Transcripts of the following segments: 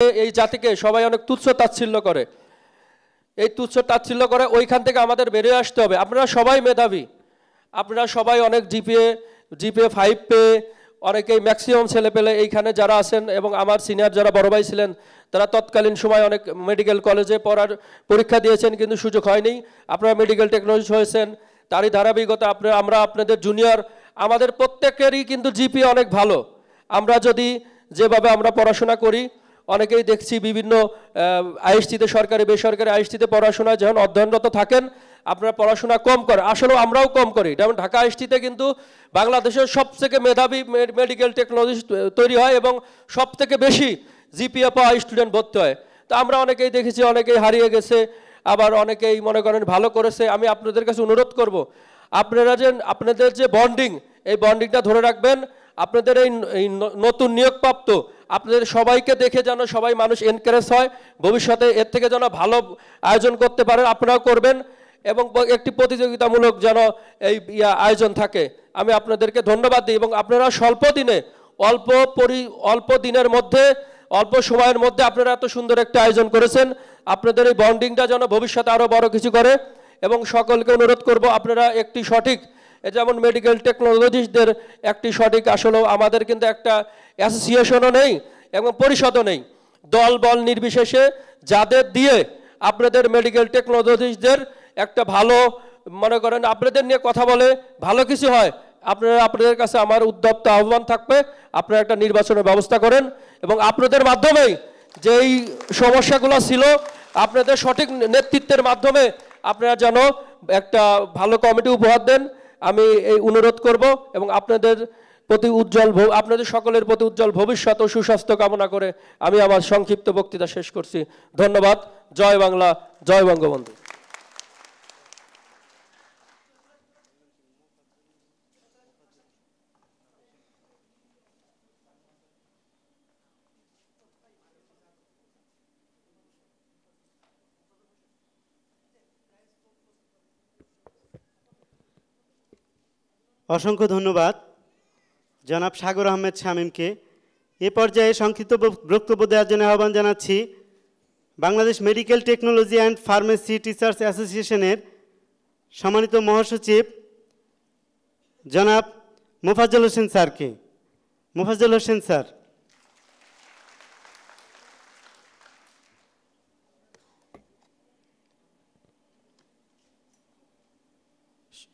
এই জাতিকে সবাই অনেক তুচ্ছ তাচ্ছিল্য করে, এই তুচ্ছ তাচ্ছিল্য করে, ওইখান থেকে আমাদের বেরিয়ে আসতে হবে। আপনারা সবাই মেধাবী, আপনারা সবাই অনেক জিপিএ 5 পেয়ে, অনেকেই ম্যাক্সিমাম ছেলে পেলে এইখানে যারা আছেন এবং আমার সিনিয়র যারা বড় ভাই ছিলেন তারা তৎকালীন সময় অনেক মেডিকেল কলেজে পড়ার পরীক্ষা দিয়েছেন কিন্তু সুযোগ হয়নি। আপনারা মেডিকেল টেকনোলজি হয়েছেন, তারই ধারাবাহিকতা আমরা আপনাদের জুনিয়র, আমাদের প্রত্যেকেরই কিন্তু জিপিএ অনেক ভালো। আমরা যদি যেভাবে আমরা পড়াশোনা করি, অনেকেই দেখছি বিভিন্ন আইএসটিতে, সরকারি বেসরকারি আইএসটিতে পড়াশোনায় যখন অধ্যয়নরত থাকেন আপনারা পড়াশোনা কম করে, আসলেও আমরাও কম করি। যেমন ঢাকা আইএসটিতে কিন্তু বাংলাদেশের সবথেকে মেধাবী মেডিকেল টেকনোলজিস্ট তৈরি হয় এবং সবথেকে বেশি জিপিএ পাওয়া স্টুডেন্ট ভর্তি হয়। তো আমরা অনেকেই দেখেছি, অনেকেই হারিয়ে গেছে, আবার অনেকেই মনে করেন ভালো করেছে। আমি আপনাদের কাছে অনুরোধ করব, আপনাদের যে বন্ডিং, এই বন্ডিংটা ধরে রাখবেন। আপনাদের এই নতুন নিয়োগপ্রাপ্ত আপনাদের সবাইকে দেখে যেন সবাই মানুষ এনকারেজ হয়, ভবিষ্যতে এর থেকে যেন ভালো আয়োজন করতে পারেন, আপনারাও করবেন এবং একটি প্রতিযোগিতামূলক যেন এই আয়োজন থাকে। আমি আপনাদেরকে ধন্যবাদ দিই এবং আপনারা স্বল্প দিনে অল্প দিনের মধ্যে, অল্প সময়ের মধ্যে আপনারা এত সুন্দর একটা আয়োজন করেছেন। আপনাদের এই বন্ডিংটা যেন ভবিষ্যতে আরও বড় কিছু করে এবং সকলকে অনুরোধ করব আপনারা একটি সঠিক, যেমন মেডিকেল টেকনোলজিস্টদের একটি সঠিক, আসলেও আমাদের কিন্তু একটা অ্যাসোসিয়েশনও নেই এবং পরিষদও নেই, দল বল নির্বিশেষে যাদের দিয়ে আপনাদের মেডিকেল টেকনোলজিস্টদের একটা ভালো, মনে করেন আপনাদের নিয়ে কথা বলে ভালো কিছু হয়, আপনাদের কাছে আমার উদ্যপ্ত আহ্বান থাকবে আপনারা একটা নির্বাচনের ব্যবস্থা করেন এবং আপনাদের মাধ্যমেই যেই সমস্যাগুলো ছিল আপনাদের সঠিক নেতৃত্বের মাধ্যমে আপনারা যেন একটা ভালো কমিটি উপহার দেন, আমি এই অনুরোধ করব এবং আপনাদের সকলের প্রতি উজ্জ্বল ভবিষ্যৎ ও সুস্বাস্থ্য কামনা করে আমি আমার সংক্ষিপ্ত বক্তৃতা শেষ করছি। ধন্যবাদ। জয় বাংলা, জয় বঙ্গবন্ধু। অসংখ্য ধন্যবাদ জনাব সাগর আহমেদ শামীমকে। এ পর্যায়ে সংক্ষিপ্ত বক্তব্য দেওয়ার জন্য আহ্বান জানাচ্ছি Bangladesh medical technology and pharmacy teachers অ্যাসোসিয়েশনের সম্মানিত মহাসচিব জনাব মোফাজ্জল হোসেন স্যারকে। মোফাজ্জল হোসেন স্যার।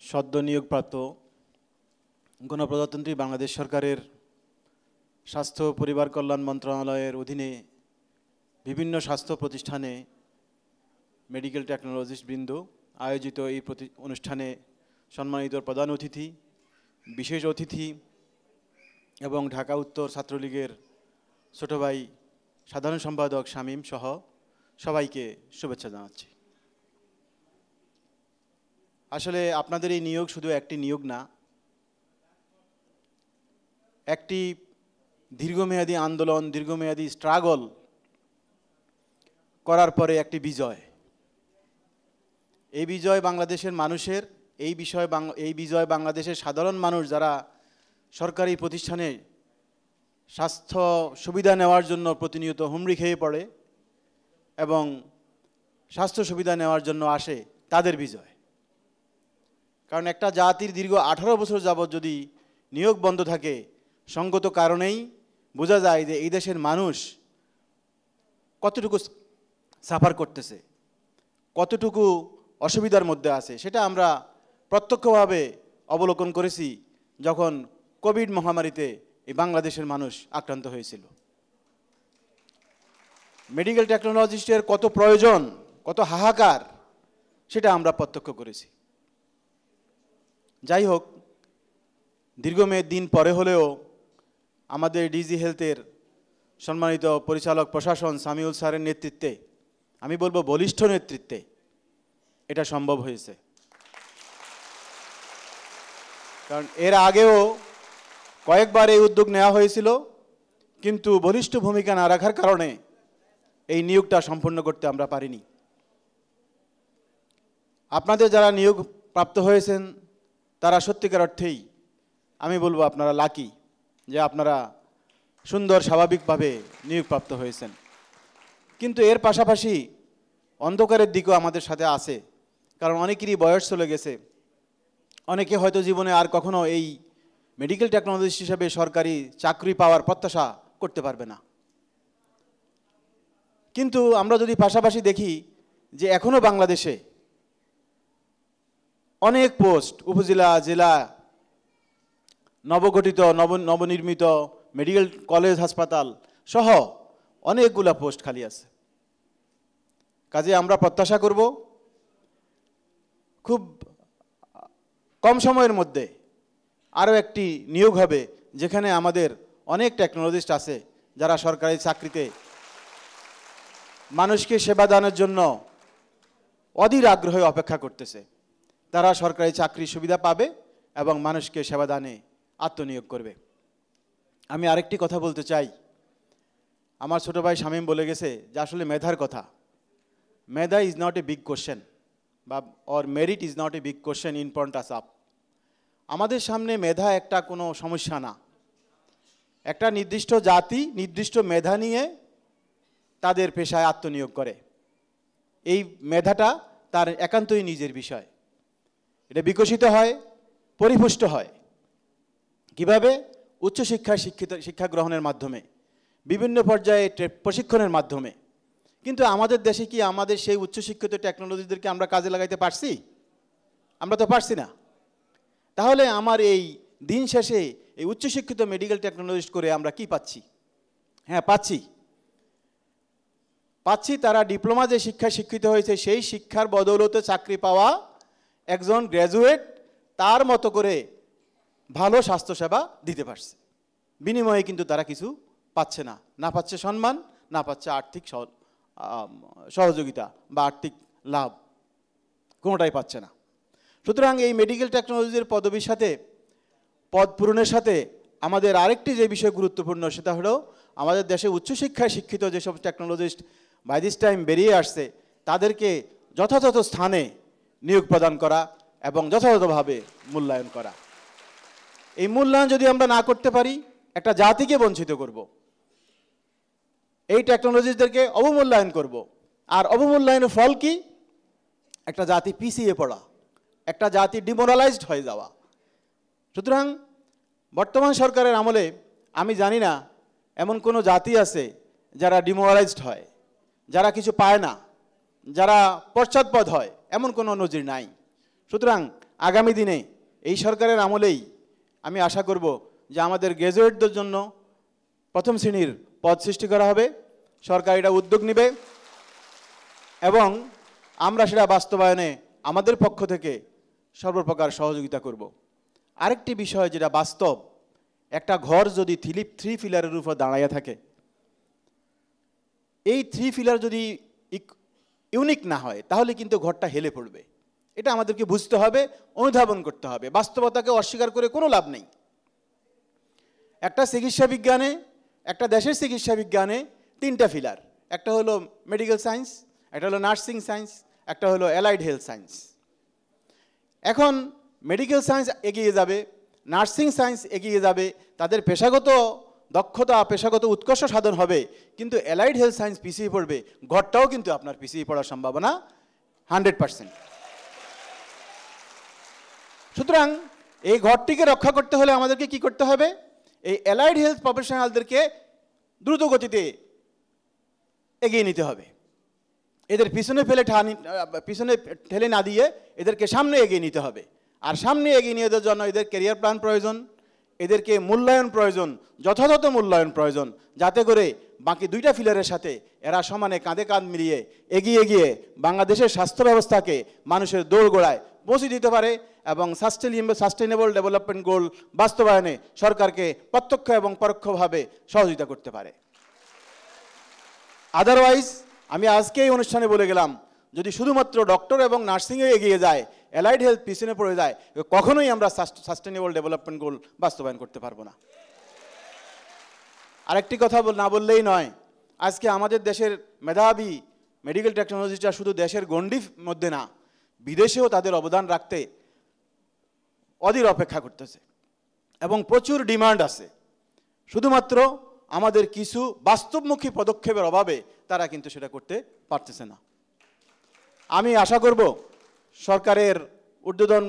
সদ্য নিয়োগপ্রাপ্ত গণপ্রজাতন্ত্রী বাংলাদেশ সরকারের স্বাস্থ্য পরিবার কল্যাণ মন্ত্রণালয়ের অধীনে বিভিন্ন স্বাস্থ্য প্রতিষ্ঠানে মেডিকেল টেকনোলজিস্ট বৃন্দ আয়োজিত এই অনুষ্ঠানে সম্মানিত প্রধান অতিথি, বিশেষ অতিথি এবং ঢাকা উত্তর ছাত্রলীগের ছোট ভাই সাধারণ সম্পাদক শামীম সহ সবাইকে শুভেচ্ছা জানাচ্ছি। আসলে আপনাদের এই নিয়োগ শুধু একটি নিয়োগ না, একটি দীর্ঘমেয়াদী আন্দোলন, দীর্ঘমেয়াদী স্ট্রাগল করার পরে একটি বিজয়। এই বিজয় বাংলাদেশের মানুষের, এই বিজয় বাংলাদেশের সাধারণ মানুষ যারা সরকারি প্রতিষ্ঠানে স্বাস্থ্য সুবিধা নেওয়ার জন্য প্রতিনিয়ত হুমড়ি খেয়ে পড়ে এবং স্বাস্থ্য সুবিধা নেওয়ার জন্য আসে, তাদের বিজয়। কারণ একটা জাতির দীর্ঘ 18 বছর যাবৎ যদি নিয়োগ বন্ধ থাকে, সঙ্গত কারণেই বোঝা যায় যে এই দেশের মানুষ কতটুকু সাফার করতেছে, কতটুকু অসুবিধার মধ্যে আছে, সেটা আমরা প্রত্যক্ষভাবে অবলোকন করেছি যখন কোভিড মহামারীতে এই বাংলাদেশের মানুষ আক্রান্ত হয়েছিল। মেডিকেল টেকনোলজিস্টের কত প্রয়োজন, কত হাহাকার, সেটা আমরা প্রত্যক্ষ করেছি। যাই হোক, দীর্ঘমেয়াদী দিন পরে হলেও আমাদের ডিজি হেলথের সম্মানিত পরিচালক প্রশাসন সামিউল স্যারের নেতৃত্বে, আমি বলবো বলিষ্ঠ নেতৃত্বে, এটা সম্ভব হয়েছে। কারণ এর আগেও কয়েকবার এই উদ্যোগ নেওয়া হয়েছিল, কিন্তু বলিষ্ঠ ভূমিকা না রাখার কারণে এই নিয়োগটা সম্পন্ন করতে আমরা পারিনি। আপনাদের যারা নিয়োগ প্রাপ্ত হয়েছেন তারা সত্যিকার অর্থেই আমি বলবো আপনারা লাকি যে আপনারা সুন্দর স্বাভাবিকভাবে নিয়োগপ্রাপ্ত হয়েছেন। কিন্তু এর পাশাপাশি অন্ধকারের দিকও আমাদের সাথে আছে, কারণ অনেকেরই বয়স চলে গেছে, অনেকে হয়তো জীবনে আর কখনো এই মেডিকেল টেকনোলজিস্ট হিসেবে সরকারি চাকরি পাওয়ার প্রত্যাশা করতে পারবে না। কিন্তু আমরা যদি পাশাপাশি দেখি যে এখনো বাংলাদেশে অনেক পোস্ট, উপজেলা, জেলা, নবগঠিত নবনির্মিত মেডিকেল কলেজ, হাসপাতাল সহ অনেকগুলা পোস্ট খালি আছে। কাজে আমরা প্রত্যাশা করব খুব কম সময়ের মধ্যে আরও একটি নিয়োগ হবে, যেখানে আমাদের অনেক টেকনোলজিস্ট আছে যারা সরকারি চাকরিতে মানুষকে সেবা দানের জন্য অধীর আগ্রহে অপেক্ষা করতেছে। তারা সরকারি চাকরির সুবিধা পাবে এবং মানুষকে সেবা দানে আত্মনিয়োগ করবে। আমি আরেকটি কথা বলতে চাই, আমার ছোট ভাই শামীম বলে গেছে যে আসলে মেধার কথা। মেধা is not a big question, বা or merit is not a big question in front of us. আমাদের সামনে মেধা একটা কোনো সমস্যা না। একটা নির্দিষ্ট জাতি নির্দিষ্ট মেধা নিয়ে তাদের পেশায় আত্মনিয়োগ করে। এই মেধাটা তার একান্তই নিজের বিষয়। এটা বিকশিত হয়, পরিপুষ্ট হয় কিভাবে? উচ্চশিক্ষায় শিক্ষা গ্রহণের মাধ্যমে, বিভিন্ন পর্যায়ে প্রশিক্ষণের মাধ্যমে। কিন্তু আমাদের দেশে কি আমাদের সেই উচ্চশিক্ষিত টেকনোলজিদেরকে আমরা কাজে লাগাইতে পারছি? আমরা তো পারছি না। তাহলে আমার এই দিন শেষে এই উচ্চশিক্ষিত মেডিকেল টেকনোলজিস্ট করে আমরা কি পাচ্ছি? হ্যাঁ, পাচ্ছি তারা ডিপ্লোমা যে শিক্ষায় শিক্ষিত হয়েছে সেই শিক্ষার বদৌলতে চাকরি পাওয়া একজন গ্র্যাজুয়েট তার মতো করে ভালো স্বাস্থ্যসেবা দিতে পারছে। বিনিময়ে কিন্তু তারা কিছু পাচ্ছে না, না পাচ্ছে সম্মান, না পাচ্ছে আর্থিক সহযোগিতা বা আর্থিক লাভ, কোনোটাই পাচ্ছে না। সুতরাং এই মেডিকেল টেকনোলজির পদবীর সাথে, পদ পূরণের সাথে আমাদের আরেকটি যে বিষয় গুরুত্বপূর্ণ, সেটা হলো আমাদের দেশে উচ্চশিক্ষায় শিক্ষিত যেসব টেকনোলজিস্ট বাই দিস টাইম বেরিয়ে আসছে তাদেরকে যথাযথ স্থানে নিয়োগ প্রদান করা এবং যথাযথভাবে মূল্যায়ন করা। এই মূল্যায়ন যদি আমরা না করতে পারি, একটা জাতিকে বঞ্চিত করব। এই টেকনোলজিদেরকে অবমূল্যায়ন করব। আর অবমূল্যায়নের ফল কি? একটা জাতি পিছিয়ে পড়া, একটা জাতি ডিমোরালাইজড হয়ে যাওয়া। সুতরাং বর্তমান সরকারের আমলে আমি জানি না এমন কোনো জাতি আছে যারা ডিমোরালাইজড হয়, যারা কিছু পায় না, যারা পশ্চাৎপদ হয়, এমন কোনো নজির নাই। সুতরাং আগামী দিনে এই সরকারের আমলেই আমি আশা করব যে আমাদের গ্র্যাজুয়েটদের জন্য প্রথম শ্রেণীর পদ সৃষ্টি করা হবে। সরকার এটা উদ্যোগ নেবে এবং আমরা সেটা বাস্তবায়নে আমাদের পক্ষ থেকে সর্বপ্রকার সহযোগিতা করব। আরেকটি বিষয় যেটা বাস্তব, একটা ঘর যদি থ্রি পিলারের উপর দাঁড়াইয়া থাকে, এই থ্রি পিলার যদি ইউনিক না হয় তাহলে কিন্তু ঘরটা হেলে পড়বে। এটা আমাদেরকে বুঝতে হবে, অনুধাবন করতে হবে। বাস্তবতাকে অস্বীকার করে কোনো লাভ নেই। একটা চিকিৎসা বিজ্ঞানে, একটা দেশের চিকিৎসা বিজ্ঞানে তিনটা পিলার, একটা হলো মেডিকেল সায়েন্স, একটা হলো নার্সিং সায়েন্স, একটা হলো অ্যালাইড হেলথ সায়েন্স। এখন মেডিকেল সায়েন্স এগিয়ে যাবে, নার্সিং সায়েন্স এগিয়ে যাবে, তাদের পেশাগত দক্ষতা, পেশাগত উৎকর্ষ সাধন হবে, কিন্তু অ্যালাইড হেলথ সায়েন্স পিছিয়ে পড়বে। ঘরটাও কিন্তু আপনার পিছিয়ে পড়ার সম্ভাবনা 100%। সুতরাং এই ঘরটিকে রক্ষা করতে হলে আমাদেরকে কি করতে হবে? এই অ্যালাইড হেলথ প্রফেশনালদেরকে দ্রুত গতিতে এগিয়ে নিতে হবে। এদের পিছনে ঠেলে না দিয়ে এদেরকে সামনে এগিয়ে নিতে হবে। আর সামনে এগিয়ে নিয়ে যাওয়ার জন্য এদের ক্যারিয়ার প্ল্যান প্রয়োজন, এদেরকে মূল্যায়ন প্রয়োজন, যথাযথ মূল্যায়ন প্রয়োজন, যাতে করে বাকি দুইটা পিলারের সাথে এরা সমানে কাঁধে কাঁধ মিলিয়ে এগিয়ে গিয়ে বাংলাদেশের স্বাস্থ্য ব্যবস্থাকে মানুষের দোরগোড়ায় পৌঁছে দিতে পারে এবং সাস্টেনেবল ডেভেলপমেন্ট গোল বাস্তবায়নে সরকারকে প্রত্যক্ষ এবং পরোক্ষভাবে সহযোগিতা করতে পারে। আদারওয়াইজ আমি আজকে এই অনুষ্ঠানে বলে গেলাম, যদি শুধুমাত্র ডক্টর এবং নার্সিংয়ে এগিয়ে যায়, অ্যালাইড হেলথ পিছনে পড়ে যায়, কখনোই আমরা সাস্টেনেবল ডেভেলপমেন্ট গোল বাস্তবায়ন করতে পারবো না। আরেকটি কথা না বললেই নয়, আজকে আমাদের দেশের মেধাবী মেডিকেল টেকনোলজিটা শুধু দেশের গণ্ডির মধ্যে না, বিদেশেও তাদের অবদান রাখতে অধীর অপেক্ষা করতেছে এবং প্রচুর ডিমান্ড আছে। শুধুমাত্র আমাদের কিছু বাস্তবমুখী পদক্ষেপের অভাবে তারা কিন্তু সেটা করতে পারতেছে না। আমি আশা করব সরকারের ঊর্ধ্বতন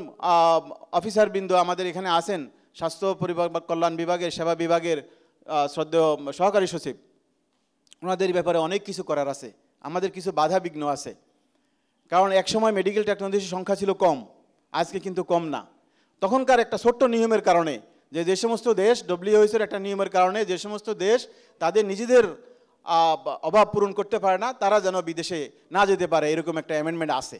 অফিসারবৃন্দ আমাদের এখানে আছেন, স্বাস্থ্য পরিবার কল্যাণ বিভাগের, সেবা বিভাগের শ্রদ্ধেয় সহকারী সচিব, ওনাদের ব্যাপারে অনেক কিছু করার আছে। আমাদের কিছু বাধা বিঘ্ন আছে, কারণ একসময় মেডিকেল টেকনোলজির সংখ্যা ছিল কম, আজকে কিন্তু কম না। তখনকার একটা ছোট্ট নিয়মের কারণে, যে সমস্ত দেশ WHO-র একটা নিয়মের কারণে যে সমস্ত দেশ তাদের নিজেদের অভাব পূরণ করতে পারে না, তারা যেন বিদেশে না যেতে পারে, এরকম একটা অ্যামেন্ডমেন্ট আছে।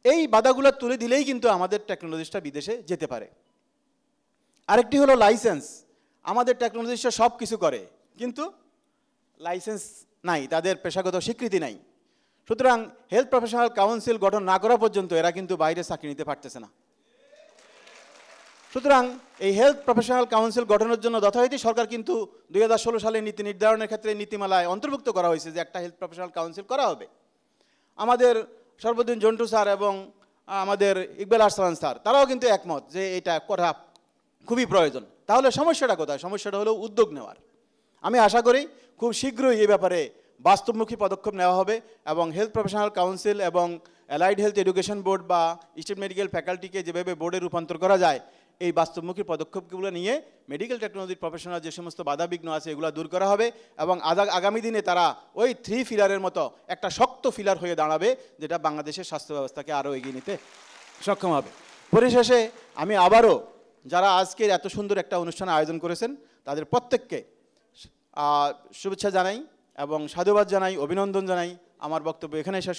এই বাধাগুলো তুলে দিলেই কিন্তু আমাদের টেকনোলজিস্টরা বিদেশে যেতে পারে। আরেকটি হলো লাইসেন্স। আমাদের টেকনোলজিস্টরা সব কিছু করে, কিন্তু লাইসেন্স নাই, তাদের পেশাগত স্বীকৃতি নাই। সুতরাং হেলথ প্রফেশনাল কাউন্সিল গঠন না করা পর্যন্ত এরা কিন্তু বাইরে চাকরি নিতে পারতেছে না। সুতরাং এই হেলথ প্রফেশনাল কাউন্সিল গঠনের জন্য যথারীতি সরকার কিন্তু 2016 সালে নীতি নির্ধারণের ক্ষেত্রে নীতিমালায় অন্তর্ভুক্ত করা হয়েছে যে একটা হেলথ প্রফেশনাল কাউন্সিল করা হবে। আমাদের সর্বদিন জন্টু স্যার এবং আমাদের ইকবাল আরসালান স্যার তারাও কিন্তু একমত যে এটা করা খুবই প্রয়োজন। তাহলে সমস্যাটা কোথায়? সমস্যাটা হলো উদ্যোগ নেওয়ার। আমি আশা করি খুব শীঘ্রই এই ব্যাপারে বাস্তবমুখী পদক্ষেপ নেওয়া হবে এবং হেলথ প্রফেশনাল কাউন্সিল এবং অ্যালাইড হেলথ এডুকেশন বোর্ড বা স্টেট মেডিকেল ফ্যাকাল্টিকে যেভাবে বোর্ডে রূপান্তর করা যায়, এই বাস্তবমুখী পদক্ষেপগুলো নিয়ে মেডিকেল টেকনোলজির প্রফেশনাল যে সমস্ত বাধাবিঘ্ন আছে এগুলো দূর করা হবে এবং আগামী দিনে তারা ওই 3 পিলারের মতো একটা শক্ত পিলার হয়ে দাঁড়াবে, যেটা বাংলাদেশের স্বাস্থ্য ব্যবস্থাকে আরও এগিয়ে নিতে সক্ষম হবে। পরিশেষে আমি আবারও যারা আজকের এত সুন্দর একটা অনুষ্ঠান আয়োজন করেছেন তাদের প্রত্যেককে শুভেচ্ছা জানাই এবং সাধুবাদ জানাই, অভিনন্দন জানাই। আমার বক্তব্য এখানে শেষ